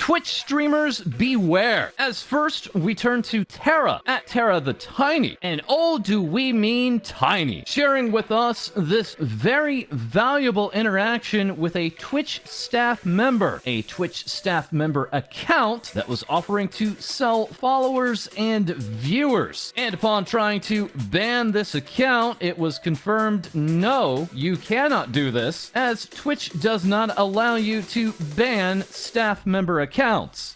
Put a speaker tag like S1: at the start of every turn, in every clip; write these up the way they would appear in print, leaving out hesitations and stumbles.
S1: Twitch streamers beware. As first, we turn to Terra, at Terra the Tiny. And oh, do we mean tiny. Sharing with us this very valuable interaction with a Twitch staff member. A Twitch staff member account that was offering to sell followers and viewers. And upon trying to ban this account, it was confirmed, no, you cannot do this, as Twitch does not allow you to ban staff member accounts,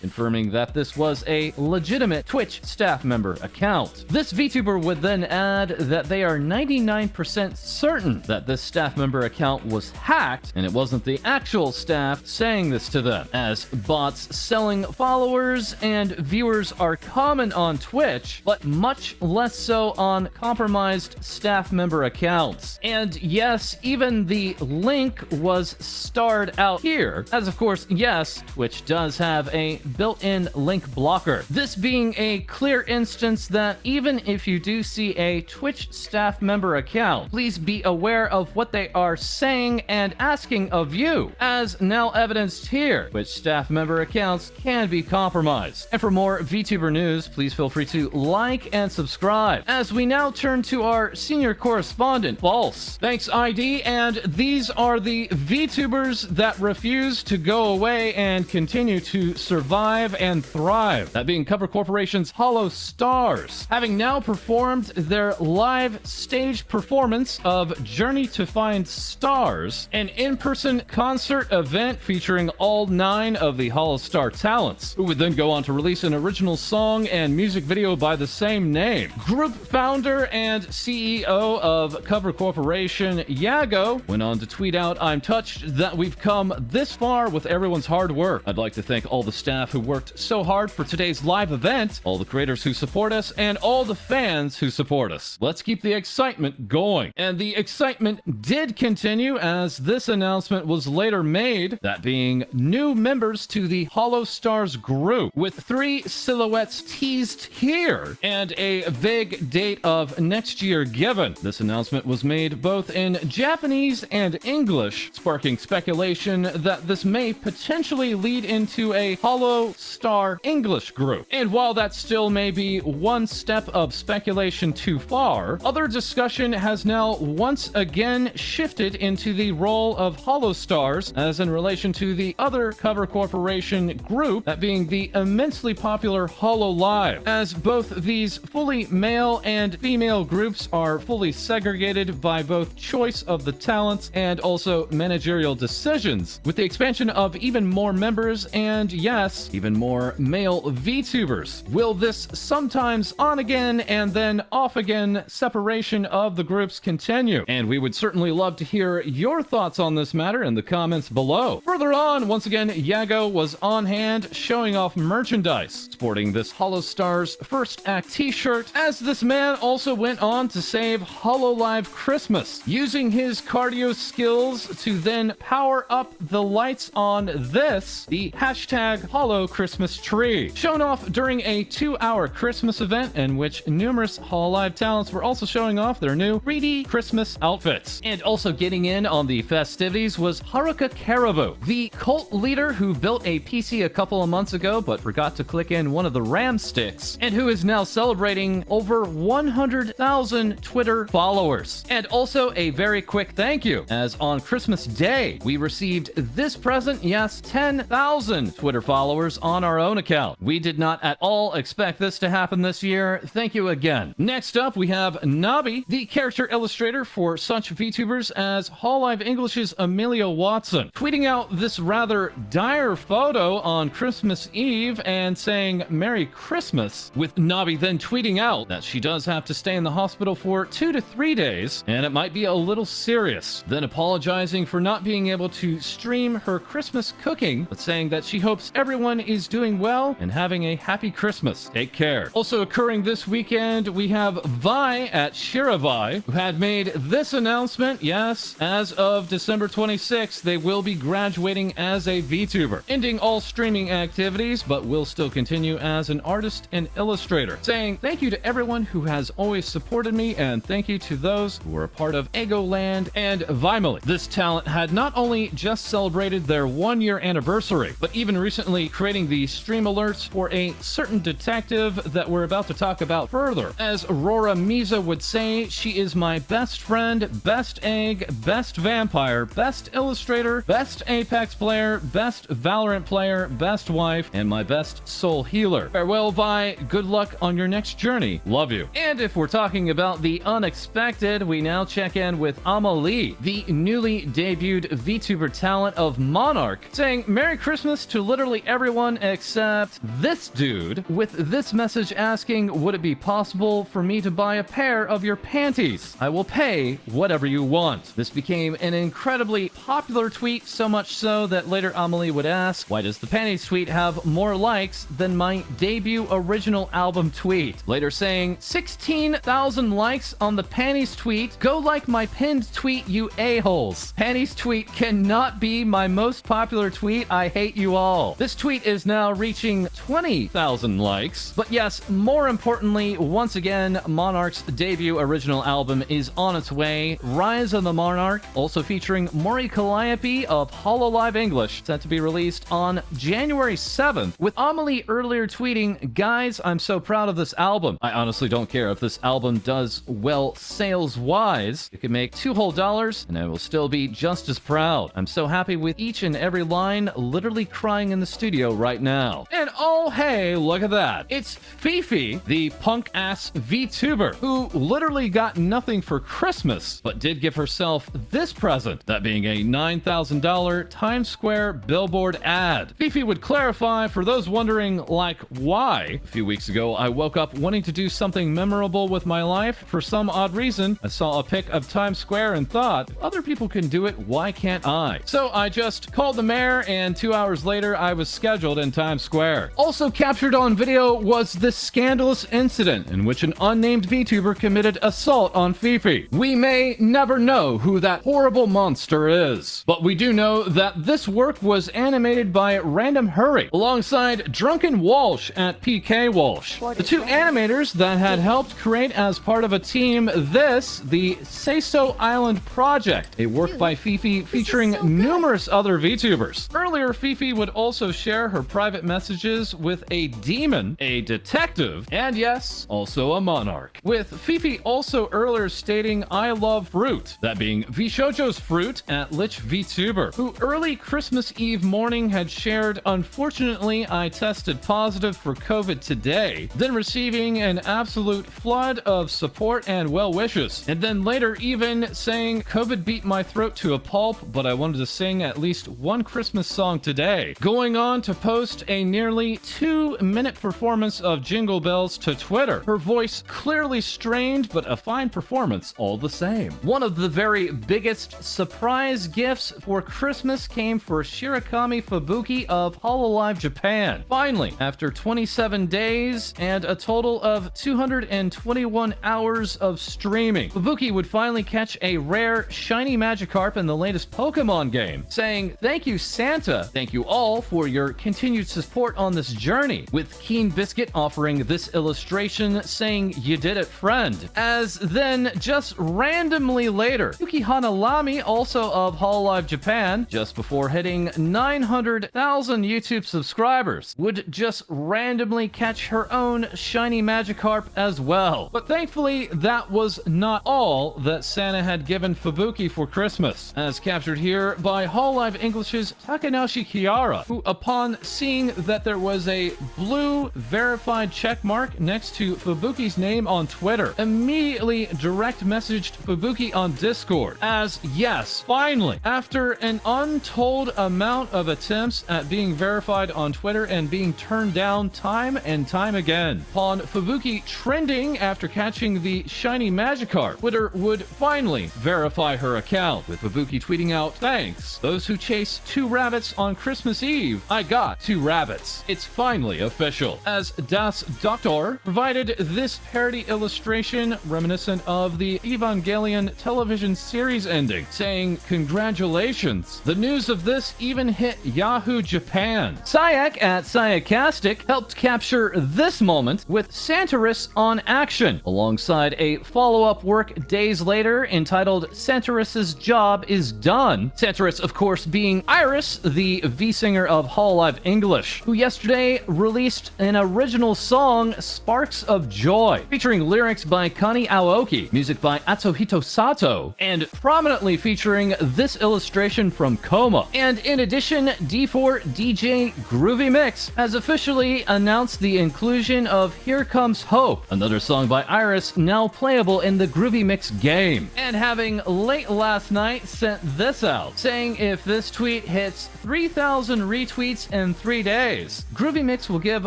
S1: confirming that this was a legitimate Twitch staff member account. This VTuber would then add that they are 99% certain that this staff member account was hacked, and it wasn't the actual staff saying this to them, as bots selling followers and viewers are common on Twitch, but much less so on compromised staff member accounts. And yes, even the link was starred out here, as of course, yes, Twitch does have a built-in link blocker. This being a clear instance that even if you do see a Twitch staff member account, please be aware of what they are saying and asking of you, as now evidenced here, which staff member accounts can be compromised. And for more VTuber news, please feel free to like and subscribe, as we now turn to our senior correspondent, False. Thanks, ID, and these are the VTubers that refuse to go away and continue to survive and thrive. That being Cover Corporation's Holostars, having now performed their live stage performance of Journey to Find Stars, an in-person concert event featuring all 9 of the Holostar talents, who would then go on to release an original song and music video by the same name. Group founder and CEO of Cover Corporation, Yago, went on to tweet out, "I'm touched that we've come this far with everyone's hard work. I'd like to thank all the staff who worked so hard for today's live event, all the creators who support us, and all the fans who support us. Let's keep the excitement going." And the excitement did continue as this announcement was later made, that being new members to the Holostars group, with 3 silhouettes teased here and a vague date of next year given. This announcement was made both in Japanese and English, sparking speculation that this may potentially lead into a Holostar English group. And while that still may be one step of speculation too far, other discussion has now once again shifted into the role of Holostars, as in relation to the other Cover Corporation group, that being the immensely popular Hololive, as both these fully male and female groups are fully segregated by both choice of the talents and also managerial decisions, with the expansion of even more members and, yes, even more male VTubers. Will this sometimes on again and then off again separation of the groups continue? And we would certainly love to hear your thoughts on this matter in the comments below. Further on, once again, Yago was on hand showing off merchandise, sporting this Holostars First Act t-shirt, as this man also went on to save Hololive Christmas, using his cardio skills to then power up the lights on this, the hashtag Holo Christmas tree, shown off during a 2-hour Christmas event in which numerous Hololive talents were also showing off their new 3D Christmas outfits. And also getting in on the festivities was Haruka Karibu, the cult leader who built a PC a couple of months ago but forgot to click in one of the RAM sticks, and who is now celebrating over 100,000 Twitter followers. And also a very quick thank you, as on Christmas Day, we received this present, yes, 10,000 Twitter followers on our own account. We did not at all expect this to happen this year. Thank you again. Next up, we have Nabi, the character illustrator for such VTubers as Hololive English's Amelia Watson, tweeting out this rather dire photo on Christmas Eve and saying Merry Christmas, with Nabi then tweeting out that she does have to stay in the hospital for 2 to 3 days and it might be a little serious, then apologizing for not being able to stream her Christmas cooking, but saying that she hopes everyone is doing well and having a happy Christmas. Take care. Also occurring this weekend, we have Vai at Vai, who had made this announcement. Yes, as of December 26th, they will be graduating as a VTuber, ending all streaming activities, but will still continue as an artist and illustrator, saying thank you to everyone who has always supported me, and thank you to those who were a part of Egoland and Vimely. This talent had not only just celebrated their 1-year anniversary, but even recently creating the stream alerts for a certain detective that we're about to talk about further. As Aurora Misa would say, she is my best friend, best egg, best vampire, best illustrator, best Apex player, best Valorant player, best wife, and my best soul healer. Farewell, Vi. Good luck on your next journey. Love you. And if we're talking about the unexpected, we now check in with AmaLee, the newly debuted VTuber talent of Monarch, saying Merry Christmas to literally everyone except this dude, with this message asking, would it be possible for me to buy a pair of your panties? I will pay whatever you want. This became an incredibly popular tweet, so much so that later AmaLee would ask, why does the panties tweet have more likes than my debut original album tweet? Later saying, 16,000 likes on the panties tweet. Go like my pinned tweet, you a-holes. Panties tweet cannot be my most popular tweet. I hate you all. This tweet is now reaching 20,000 likes. But yes, more importantly, once again, Monarch's debut original album is on its way. Rise of the Monarch, also featuring Maury Calliope of Hololive English, set to be released on January 7th, with AmaLee earlier tweeting, guys, I'm so proud of this album. I honestly don't care if this album does well sales-wise. It can make $2 whole and I will still be just as proud. I'm so happy with each and every line, literally crying in the studio right now. And oh hey, look at that. It's FeFe, the punk-ass VTuber, who literally got nothing for Christmas, but did give herself this present, that being a $9,000 Times Square Billboard ad. FeFe would clarify for those wondering, like, why? A few weeks ago, I woke up wanting to do something memorable with my life. For some odd reason, I saw a pic of Times Square and thought, if other people can do it, why can't I? So I just called the mayor, and 2 hours later, I was scheduled in Times Square. Also captured on video was this scandalous incident in which an unnamed VTuber committed assault on FeFe. We may never know who that horrible monster is, but we do know that this work was animated by Random Hurry alongside Drunken Walsh at PK Walsh, the two animators that had helped create as part of a team the Seiso Island Project, a work by FeFe featuring numerous other VTubers. Earlier, FeFe would also share her private messages with a demon, a detective, and yes, also a monarch. With FeFe also earlier stating, I love Froot, that being VShojo's Froot at Lich VTuber, who early Christmas Eve morning had shared, unfortunately, I tested positive for COVID today, then receiving an absolute flood of support and well wishes, and then later even saying, COVID beat my throat to a pulp, but I wanted to sing at least one Christmas song today, going on to post a nearly 2-minute performance of Jingle Bells to Twitter. Her voice clearly strained, but a fine performance all the same. One of the very biggest surprise gifts for Christmas came for Shirakami Fubuki of Hololive Japan. Finally, after 27 days and a total of 221 hours of streaming, Fubuki would finally catch a rare shiny MagiKarp in the latest Pokemon game, saying, thank you Santa, thank you all for your continued support on this journey, with Keen Biscuit offering this illustration saying, you did it friend. As then, just randomly later, Yuki Hanalami, also of Hololive Japan, just before hitting 900,000 YouTube subscribers, would just randomly catch her own shiny MagiKarp as well. But thankfully, that was not all that Santa had given Fubuki for Christmas, as captured here by Hololive English's Takanashi Kiara, who upon seeing that there was a blue verified checkmark next to Fubuki's name on Twitter, immediately direct messaged Fubuki on Discord, as yes, finally, after an untold amount of attempts at being verified on Twitter and being turned down time and time again, upon Fubuki trending after catching the shiny MagiKarp, Twitter would finally verify her account, with Fubuki tweeting out, thanks, those who chase 2 rabbits on Christmas Eve, I got 2 rabbits. It's finally official. As Das Doctor provided this parody illustration reminiscent of the Evangelion television series ending, saying, congratulations. The news of this even hit Yahoo Japan. Sayak at Sayakastic helped capture this moment with Santoris on action, alongside a follow-up work days later entitled Santoris's Job is Done. Santoris, of course, being IRyS, the V-singer of Hololive Hololive English, who yesterday released an original song, Sparks of Joy, featuring lyrics by Kani Aoki, music by Atsuhito Sato, and prominently featuring this illustration from Coma. And in addition, D4 DJ Groovy Mix has officially announced the inclusion of Here Comes Hope, another song by IRyS now playable in the Groovy Mix game. And having late last night sent this out, saying if this tweet hits 3,000 retweets in 3 days, Groovy Mix will give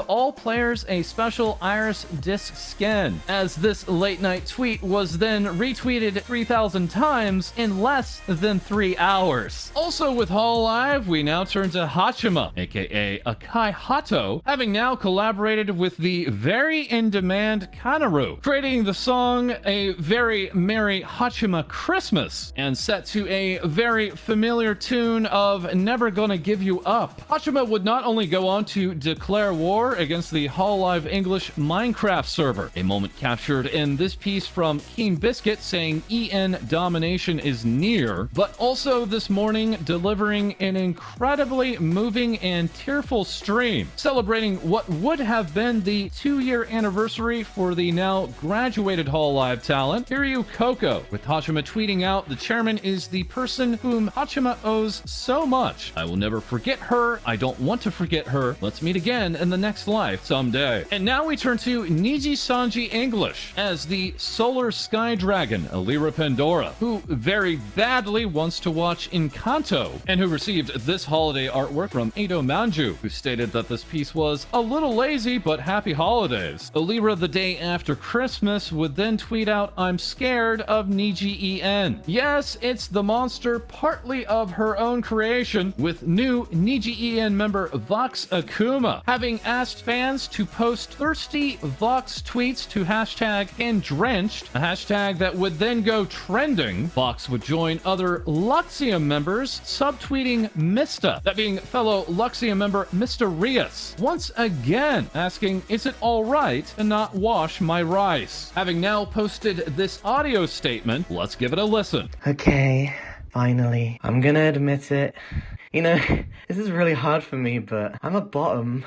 S1: all players a special IRyS disc skin, as this late night tweet was then retweeted 3,000 times in less than 3 hours. Also with Hololive, we now turn to Haachama, aka Akai Hato, having now collaborated with the very in-demand Kanaru, creating the song A Very Merry Haachama Christmas, and set to a very familiar tune of Never Gonna Give You Up. Haachama would not only go on to declare war against the Hololive English Minecraft server, a moment captured in this piece from Keen Biscuit saying EN domination is near, but also this morning delivering an incredibly moving and tearful stream, celebrating what would have been the 2-year anniversary for the now graduated Hololive talent, Coco, with Haachama tweeting out, "The chairman is the person whom Haachama owes so much. I will never forget her. I don't want to forget her. Let's meet again in the next life someday." And now we turn to Niji Sanji English as the Solar Sky Dragon, Elira Pendora, who very badly wants to watch Encanto, and who received this holiday artwork from Edo Manju, who stated that this piece was a little lazy, but happy holidays. Elira, the day after Christmas, would then tweet out, "I'm scared of Niji EN." Yes, it's the monster partly of her own creation, with new Niji EN member Vox Akuma having asked fans to post thirsty Vox tweets to hashtag #Drenched, a hashtag that would then go trending. Vox would join other Luxium members subtweeting Mysta, that being fellow Luxium member Mr. Rias, once again asking, "Is it alright to not wash my rice?" Having now posted this audio statement, let's give it a listen.
S2: Okay, finally. I'm gonna admit it. You know, this is really hard for me, but I'm a bottom.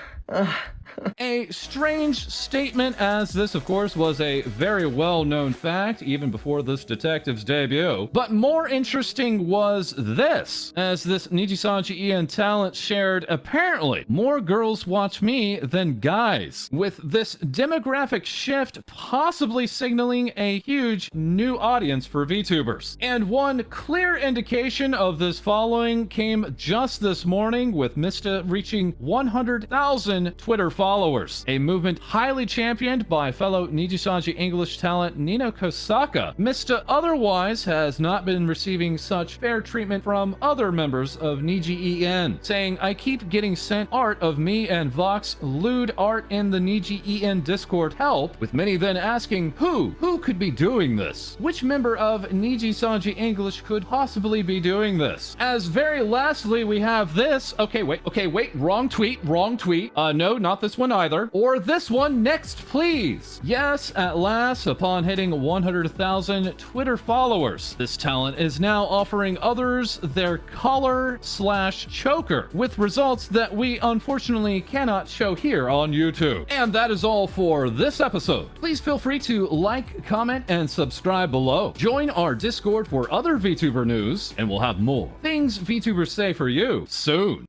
S1: A strange statement, as this, of course, was a very well-known fact even before this detective's debut. But more interesting was this, as this Nijisanji Ian talent shared, apparently, more girls watch me than guys, with this demographic shift possibly signaling a huge new audience for VTubers. And one clear indication of this following came just this morning, with Mysta reaching 100,000 Twitter followers, a movement highly championed by fellow Nijisanji English talent Nino Kosaka. Mysta otherwise has not been receiving such fair treatment from other members of Niji EN, saying, "I keep getting sent art of me and Vox lewd art in the Niji EN Discord help," with many then asking, who could be doing this? Which member of Nijisanji English could possibly be doing this? As very lastly, we have this. Okay, wait, wrong tweet. No, not this one either. Or this one next, please. Yes, at last, upon hitting 100,000 Twitter followers, this talent is now offering others their collar/choker, with results that we unfortunately cannot show here on YouTube. And that is all for this episode. Please feel free to like, comment, and subscribe below. Join our Discord for other VTuber news, and we'll have more things VTubers say for you soon.